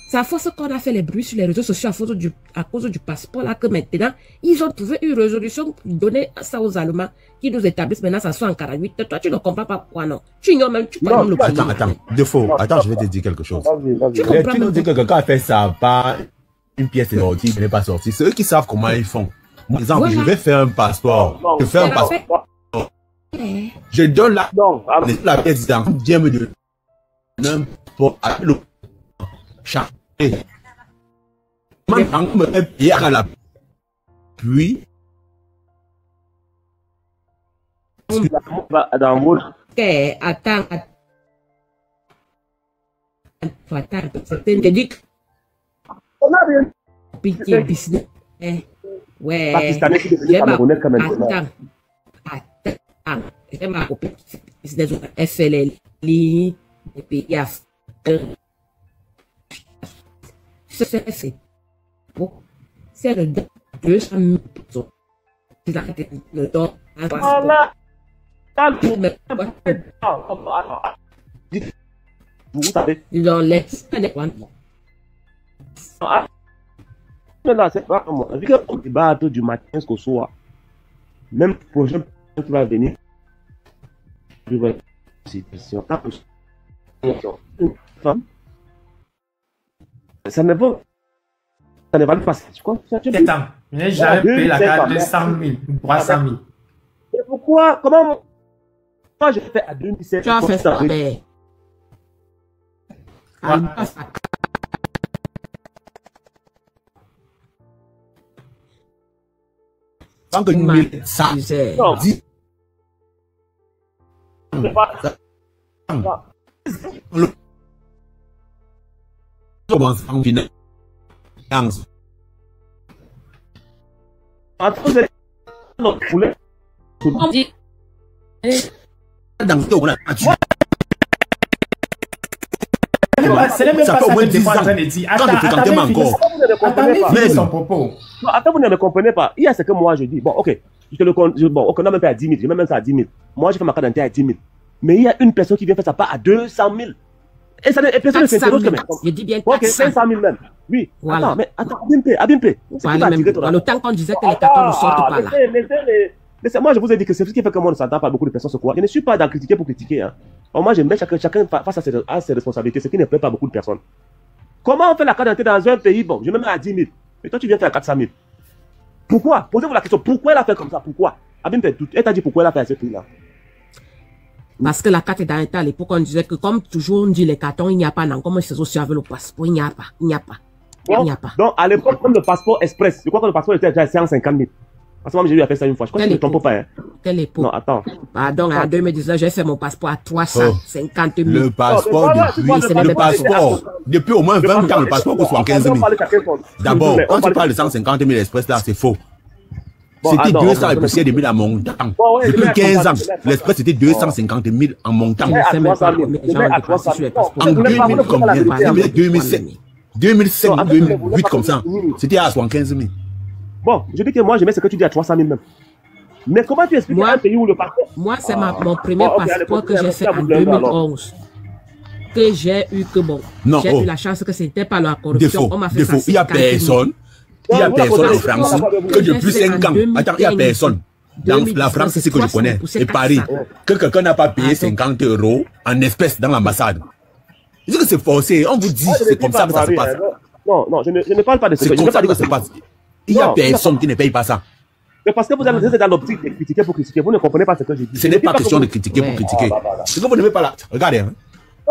C'est à force qu'on a fait les bruits sur les réseaux sociaux à cause du passeport là que maintenant, ils ont trouvé une résolution pour donner ça aux Allemands qui nous établissent maintenant, ça soit en 48. Toi, tu ne comprends pas pourquoi non. Tu ignores même, tu parles même le pays. Attends, Défaut. Attends, je vais te dire quelque chose. Tu nous dis que quelqu'un a fait ça, pas une pièce est sortie, elle n'est pas sortie. C'est eux qui savent comment ils font. Par exemple, voilà. Je vais faire un passeport. Je fais un passeport. Je donne la pièce d'identité. Dieu me donne n'importe quel chat. Puis Dans votre... Ok, attends. C'était une éduque. On a rien. Pitié, business. Ouais. Pakistanais qui devenait camerounais quand même. Attends. J'ai ma copine business. Elle fait les lignes des pays africains. C'est bon. C'est le 200 000 personnes. C'est la le don. Voilà. Vous savez. Ils ont laissé. Mais là, c'est pas moi. Vu qu'on débat du matin jusqu'au soir, même prochain qui va venir, je vais situation. Une femme, ça ne va pas. Tu crois? Attends, mais j'avais payé la carte de 100 000, 300 000. Et pourquoi? Comment moi je fais à 2017? Tu as fait ça, Tant que nous ça dit. Commence en finale. C'est même pas ça que tu es en train de dire. Attendez, son propos. Non, attends, vous ne me comprenez pas. Il y a ce que moi je dis. Bon, ok. Je te le compte. Bon, ok, on a même pas à 10 000. Je mets même ça à 10 000. Moi, je fais ma carte d'identité à 10 000. Mais il y a une personne qui vient faire sa part à 200 000. Et ça, personne ne s'interroge quand même. Je dis bien 400 000. Ok, 500 000 même. Oui. Voilà. Attends, Abimpe. Le temps qu'on disait que les cartons ne sortent pas là. Moi, je vous ai dit que c'est ce qui fait que moi, ne s'entend pas beaucoup de personnes. Je ne suis pas dans critiquer pour critiquer. Hein. Moi, j'aime bien chacun face à ses responsabilités, ce qui ne plaît pas beaucoup de personnes. Comment on fait la carte d'identité dans un pays? Bon, je me mets à 10 000. Mais toi, tu viens faire à 400 000. Pourquoi? Posez-vous la question. Pourquoi elle a fait comme ça? Pourquoi? Abimpe, elle t'a dit pourquoi elle a fait à ce prix-là. Parce que la carte d'identité, à l'époque, on disait que comme toujours, on dit les cartons, il n'y a pas. Non, comme c'est social avec le passeport, il n'y a pas. Donc, à l'époque, comme le passeport express, je crois que le passeport était déjà à 150 000. Parce que moi, j'ai eu à faire ça une fois. Je crois que je ne me trompe pas. Hein. Quelle époque? Non, attends. Pardon, en 2019, j'ai fait mon passeport à 350 000. Le passeport, depuis au moins 20 ans, le passeport coûte 75 000. D'abord, quand tu parles de 150 000 express, là, c'est faux. C'était 200 et poussière de 1000 en montant. Depuis 15 ans, l'express c'était 250 000 en montant. En 2000 combien? 2007, 2007, 2008 comme ça. C'était à 75 000. Bon, je dis que moi je mets ce que tu dis à 300 000 même. Mais comment tu expliques un pays où le passeport... Moi, c'est mon premier passeport que j'ai fait en 2011. Que j'ai eu que bon. J'ai eu la chance que c'était pas la corruption. Défaut. Il n'y a personne. Il y a personne en France que depuis 5 ans. Attends, il n'y a personne. Dans la France, c'est ce que je connais. Et Paris, que quelqu'un n'a pas payé 50 € en espèces dans l'ambassade. Je dis que c'est forcé. On vous dit c'est comme ça que ça se passe. Non, je ne parle pas de ce que ça se passe. Il n'y a personne qui ne paye pas ça. Mais parce que vous êtes dans l'optique de critiquer pour critiquer. Vous ne comprenez pas ce que je dis. Ce n'est pas question de critiquer pour critiquer. Ce que vous ne mettez pas là. Regardez. Hein.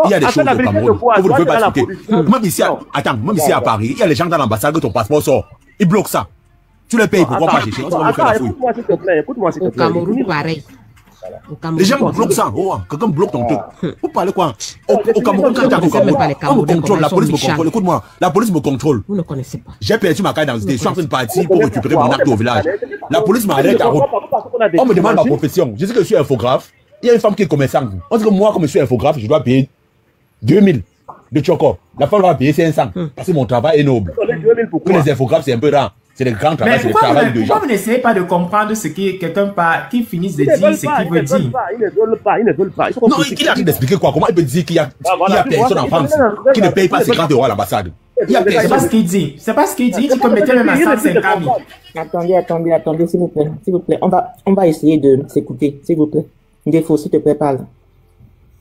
Il y a des choses au Cameroun que vous ne pouvez pas expliquer. Même ici, attends, même ici à Paris, il y a les gens dans l'ambassade que ton passeport sort. Ils bloquent ça. Tu le payes, pourquoi pas chercher? Écoute-moi s'il te plaît. Au Cameroun, pareil. Les gens bloquent ça. Quelqu'un bloque ton truc. Vous parlez quoi? Au Cameroun, quand tu as au Cameroun, on me contrôle, la police me contrôle. Écoute-moi, la police me contrôle. Vous ne connaissez pas. J'ai perdu ma carte d'identité. Je suis en train de partir pour récupérer mon acte au village. La police m'arrête à route. On me demande ma profession. Je dis que je suis infographe. Il y a une femme qui est commerçante. On dit que moi, comme je suis infographe, je dois payer 2000 de choco. La femme va payer 500. Parce que mon travail est noble. Pour les infographes, c'est un peu rare. C'est le grand travail, c'est le travail de gens. Pourquoi vous n'essayez pas de comprendre ce que quelqu'un qui finisse de dire, ce qu'il veut dire? Ils ne veulent pas. Non, il a dit d'expliquer quoi? Comment il peut dire qu'il y a personne en France qui ne paye pas 50 € à l'ambassade? C'est pas ce qu'il dit. C'est pas ce qu'il dit. Il dit qu'on mettait même à 150 000. Attendez, s'il vous plaît. On va essayer de s'écouter, s'il vous plaît. Défaut, s'il te plaît, parle.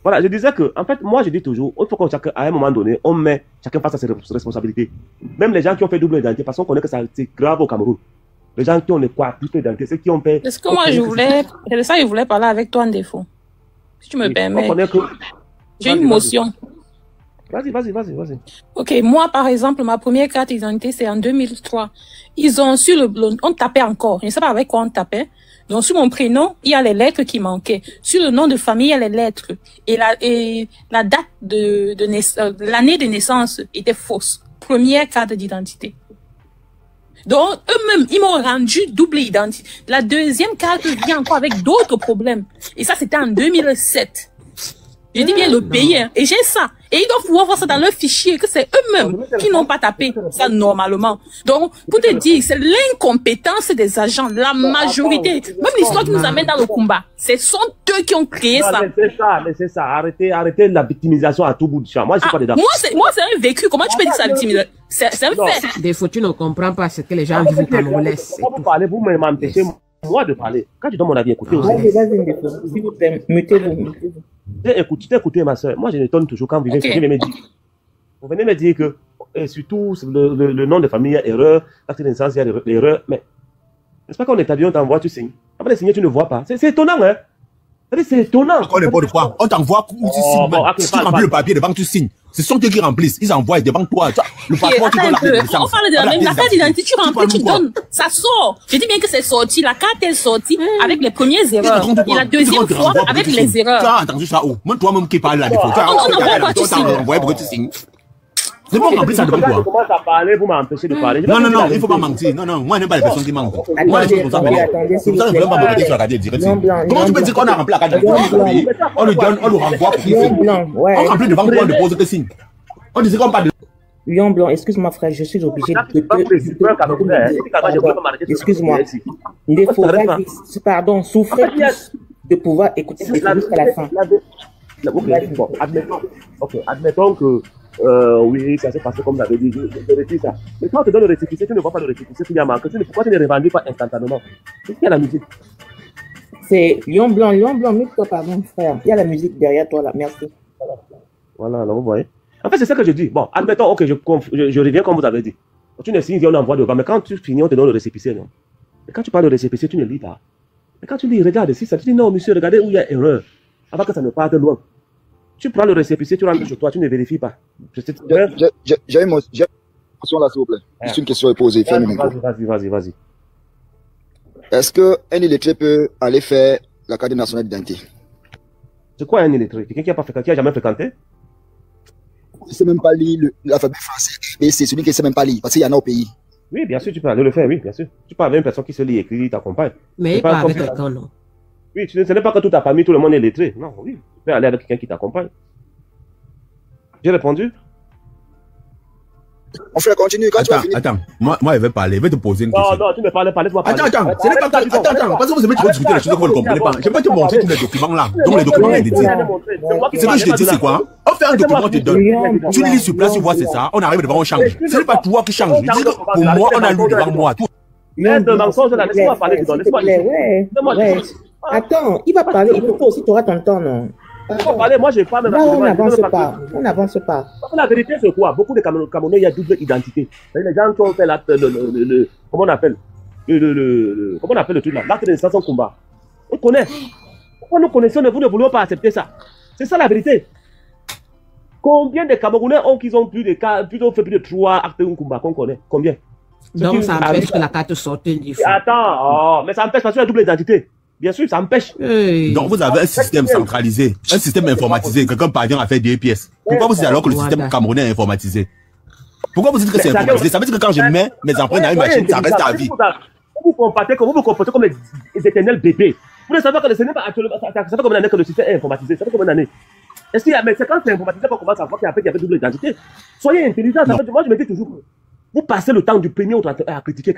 Voilà, je disais que, en fait, moi je dis toujours, il faut qu'à un moment donné, on met chacun face à ses responsabilités. Même les gens qui ont fait double identité, parce qu'on connaît que c'est grave au Cameroun. Les gens qui ont les double identité, ceux qui ont fait... Est-ce que moi c'est de ça que je voulais parler avec toi en défaut. Si tu me permets. J'ai une motion. Vas-y. Ok, moi par exemple, ma première carte d'identité c'est en 2003. Ils ont sur le blond, on tapait encore. Je ne sais pas avec quoi on tapait. Donc, sur mon prénom, il y a les lettres qui manquaient. Sur le nom de famille, il y a les lettres. Et la date de naissance, l'année de naissance était fausse. Première carte d'identité. Donc, eux-mêmes, ils m'ont rendu double identité. La deuxième carte vient encore avec d'autres problèmes. Et ça, c'était en 2007. Je dis bien le pays, hein. Et j'ai ça. Et ils doivent pouvoir voir ça dans leur fichier, que c'est eux-mêmes qui n'ont pas tapé ça normalement. Donc, pour te dire, c'est l'incompétence des agents, la majorité. Même l'histoire qui nous amène dans le combat. Ce sont eux qui ont créé ça. Mais c'est ça. Arrêtez la victimisation à tout bout de champ. Moi, je suis pas dedans. Moi, c'est un vécu. Comment tu peux dire ça, victimisation? C'est un fait. Des fois, tu ne comprends pas ce que les gens vivent au Cameroun. Vous parlez, vous m'empêchez moi de parler. Quand tu donnes mon avis, écoutez aussi. S'il vous plaît, mettez-vous. Écoutez, ma soeur, moi je m'étonne toujours quand vous venez me dire. Vous venez me dire que, et surtout, le nom de famille, il y a erreur, l'acte de naissance, il y a l'erreur, mais n'est-ce pas qu'on établit, on t'envoie, tu signes. Après de signer, tu ne vois pas. C'est étonnant, hein? C'est étonnant. On n'est pas de quoi. On t'envoie, tu signes. Tu remplis le papier devant, tu signes. Ce sont eux qui remplissent. Ils envoient devant toi. Le passeport, tu donnes la naissance. On parle de la même. La carte d'identité, tu remplis, tu donnes. Ça sort. Je dis bien que c'est sorti. La carte est sortie avec les premières erreurs. Et la deuxième fois avec les erreurs. Tu as entendu ça où? Même toi-même qui parles là, des fois. On n'envoie pas, tu signes. On envoie pour que tu signes. C'est bon, remplir ça devant toi. Je commence à parler, vous m'empêchez de parler. Non, il ne faut pas mentir. Non, moi, je n'aime pas les personnes qui mentent. Moi, je suis comme ça. C'est pour ça que je ne veux pas me mettre sur la radio direct. Comment tu peux dire qu'on a rempli la carte d'identité? On lui donne, on lui renvoie pour qu'il signe. On remplit devant toi, on dépose que signe. On disait qu'on parle de... Lion Blanc, excuse-moi frère, je suis obligé de te... Excuse-moi. Les faux pardon, souffrez plus de pouvoir écouter jusqu'à la fin. Admettons que oui, ça s'est passé comme vous l'avez dit, je retire ça. Mais quand on te donne le récépissé, tu ne vois pas le récépissé qu'il y a marqué. Pourquoi tu ne revendiques pas instantanément? Qu'est-ce qu'il y a la musique? C'est Lion Blanc, mets-toi pardon frère. Il y a la musique derrière toi là, merci. Voilà, là, vous voyez. En fait, c'est ça que je dis. Bon, admettons, ok, je reviens comme vous avez dit. Tu ne signes, on envoie devant, mais quand tu finis, on te donne le récépissé, non? Et quand tu parles de récépissé, tu ne lis pas. Et quand tu lis, regarde ici, ça te dit non, monsieur, regardez où il y a erreur. Avant que ça ne parte loin. Tu prends le récépissé, tu rentres chez toi, tu ne vérifies pas. J'ai une question là, s'il vous plaît. Juste une question à poser. Vas-y. Est-ce qu'un illettré peut aller faire la carte nationale d'identité? C'est quoi un illettré? Quelqu'un qui a jamais fréquenté? Je ne sais même pas lire l'alphabet français. Mais c'est celui qui ne sait même pas lire, parce qu'il y en a au pays. Oui, bien sûr, tu peux aller le faire, oui, bien sûr. Tu peux avec une personne qui se lit et écrit, t'accompagne. Mais pas avec quelqu'un, non. Oui, ce n'est pas que toute ta famille, tout le monde est lettré. Non, oui, tu peux aller avec quelqu'un qui t'accompagne. J'ai répondu? On fait continue quand tu vas finir. Attends, moi je vais parler, je vais te poser une question. Non, tu me parles, laisse-moi parler. Attends, parce que vous aimez trop discuter les choses que vous ne comprenez pas. Je vais te montrer tous les documents là, dont les documents sont dédiés. Ce que je te dis, c'est quoi? On fait un document, on te donne. Tu lis sur place, tu vois, c'est ça, on arrive devant, on change. Ce n'est pas toi qui change. Je dis que pour moi, on a lu devant moi. De mensonge là, laisse-moi parler dedans, laisse-moi parler. Attends, il va parler, il faut aussi, tu auras ton temps, non? Moi, je parle. On n'avance pas. La vérité, c'est quoi? Beaucoup de Camerounais, il y a double identité. Les gens qui ont fait comment on appelle le truc là? L'acte de naissance en combat. On connaît. Pourquoi nous connaissons, vous ne voulons pas accepter ça? C'est ça la vérité. Combien de Camerounais ont fait plus de 3 actes en combat qu'on connaît? Combien? Donc ça empêche que la carte sorte du fond. Attends, mais ça empêche parce qu'il y a double identité. Bien sûr, ça empêche. Donc vous avez un système centralisé, un système informatisé. Quelqu'un parvient à faire 2 pièces. Pourquoi vous dites alors que le système camerounais est informatisé? Pourquoi vous dites que c'est informatisé? Ça veut dire que quand je mets mes empreintes dans une machine, ça reste à vie. Vous vous comportez comme des éternels bébés. Vous ne savez pas que le système ça fait combien d'années que le système est informatisé? Ça fait combien d'années? Mais c'est quand c'est informatisé qu'on commence à voir qu'il y avait double identité. Soyez intelligents. Moi, je me dis toujours. Vous passez le temps du premier à critiquer.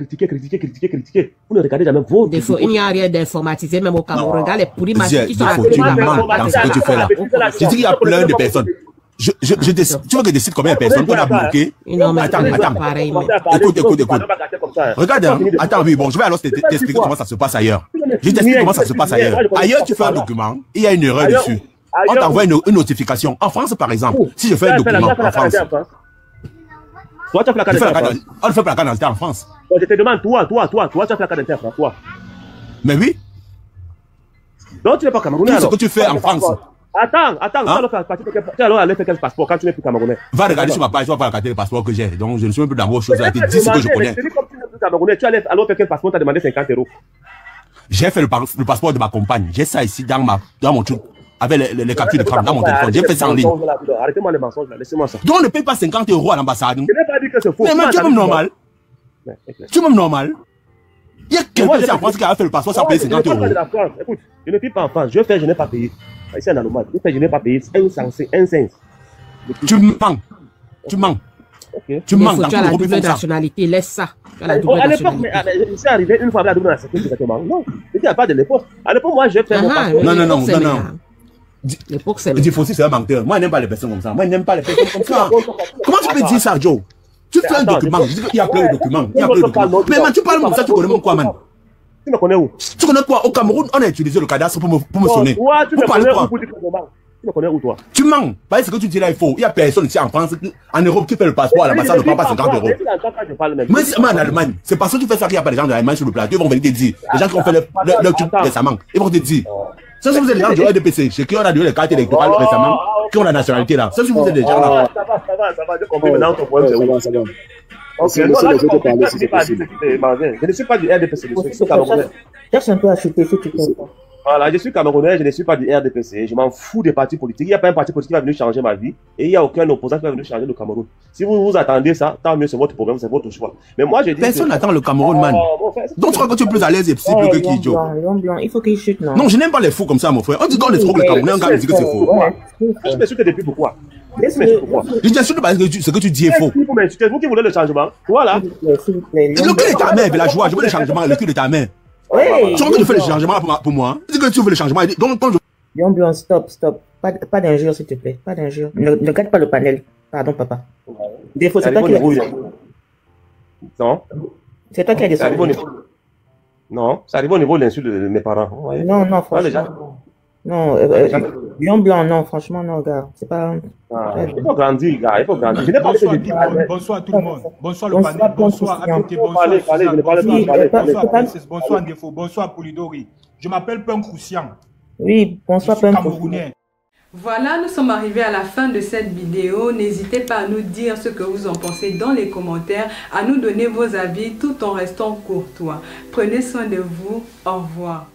Vous ne regardez jamais vos... Des fois, il n'y a rien d'informatisé, même au Cameroun. Regarde les pourris machines qui sont à côté. Tu la mens dans ce que tu fais là. Je dis qu'il y a plein de personnes. Tu veux que je décide combien de personnes qu'on a bloquées? Non, mais attends. Écoute. Regarde, attends, oui, bon, je vais alors t'expliquer comment ça se passe ailleurs. Je t'explique comment ça se passe ailleurs. Ailleurs, tu fais un document, il y a une erreur dessus. On t'envoie une notification. En France, par exemple, si je fais un document en France... Toi, tu as fait la carte d'identité. On ne fait pas la carte d'identité en France. Je te demande, toi, tu as fait la carte d'identité en France, toi. Mais oui. Donc, tu n'es pas Camerounais. Tout ce que tu fais en France. Attends, tu allais aller faire quel passeport quand tu n'es plus Camerounais? Va regarder sur ma page, tu vas pas regarder le passeport que j'ai. Donc, je ne suis même plus dans vos choses. Dis ce que je connais. Comme tu n'es plus Camerounais, tu allais alors faire quel passeport, tu as demandé 50 €. J'ai fait le passeport de ma compagne. J'ai ça ici dans mon truc. Avec les captures de crâne dans mon téléphone. J'ai fait ça en ligne. Arrêtez-moi les mensonges là, laissez-moi ça. Donc on ne paye pas 50 € à l'ambassade. Je n'ai pas dit que c'est faux. Mais tu es même normal. Tu es même normal. Il y a quelqu'un en France qui a fait le passeport sans payer 50 €. Écoute, je ne paye pas en France. Je fais, je n'ai pas payé. Ici en Allemagne, je fais, je n'ai pas payé un cent. Tu mens. Tu mens. Tu mens. Tu as la double nationalité, laisse ça. À l'époque, je suis arrivé une fois à la double nationalité directement. Non, il n'y a pas de l'époque. À l'époque, moi, je fais mon passeport. Non. L'époque, c'est Il faut aussi, c'est un menteur. Moi, je n'aime pas les personnes comme ça. Moi, je n'aime pas les personnes comme ça. Comment tu peux dire ça, Joe? Tu fais un document. Il y a plein de documents. Mais man, tu parles comme ça, tu connais même quoi, man? Tu me connais où? Tu connais quoi? Au Cameroun, on a utilisé le cadastre pour me sonner. Toi, tu me connais où? Tu me connais où, toi? Tu mens. Parce que ce que tu dis là, il faut. Il n'y a personne ici en France, en Europe, qui fait le passeport à l'ambassade ne prend pas 50 €. Mais en Allemagne, c'est parce que tu fais ça qu'il n'y a pas des gens de l'Allemagne sur le plateau. Ils vont venir te dire. Les gens qui ont fait le truc récemment, ils vont te dire. Ça, si vous êtes des gens du RDPC, chez qui on a donné les cartes électorales récemment, qui ont la nationalité là. Ça, si vous êtes des gens là. Ça va, j'ai compris maintenant ton problème. C'est bon. Je ne suis pas du RDPC, je suis camerounais. Cherche un peu à chuter si tu peux. Voilà, je suis camerounais, je ne suis pas du RDPC. Je m'en fous des partis politiques. Il n'y a pas un parti politique qui va venir changer ma vie. Et il n'y a aucun opposant qui va venir changer le Cameroun. Si vous vous attendez ça, tant mieux, c'est votre problème, c'est votre choix. Mais moi, je dis. Personne n'attend le Cameroun, man. Donc tu crois que tu es plus à l'aise et plus que qui, Joe? Il faut qu'il chute, non? Non, je n'aime pas les fous comme ça, mon frère. On dit qu'on est trop le Camerounais, on va dire que c'est faux. Je m'insulte depuis pourquoi? Je t'insulte parce que ce que tu dis est faux. C'est vous qui voulez le changement. Voilà. Le cul de ta main, villageois, je veux le changement, le cul de ta main. Oui. Tu crois que tu fais le changement pour moi? Tu dis que tu veux le changement. Donc, quand je... Bien, stop. Pas d'injure, s'il te plaît. Pas d'injure. Ne gâte pas le panel. Pardon, papa. Défaut, c'est toi qui as dit ça. Non. C'est toi qui as dit ça. Non, ça arrive au niveau de l'insulte de mes parents. Ouais. Non, franchement. Non, blanc, non, franchement, non, gars. C'est pas. Il faut grandir, gars. Il faut grandir. Bonsoir tout le monde. Bonsoir le panel. Bonsoir Abité. Bonsoir Défaut. Bonsoir Polidori. Je m'appelle Punk Roussian. Oui, bonsoir Punk camerounais. Voilà, nous sommes arrivés à la fin de cette vidéo. N'hésitez pas à nous dire ce que vous en pensez dans les commentaires, à nous donner vos avis tout en restant courtois. Prenez soin de vous. Au revoir.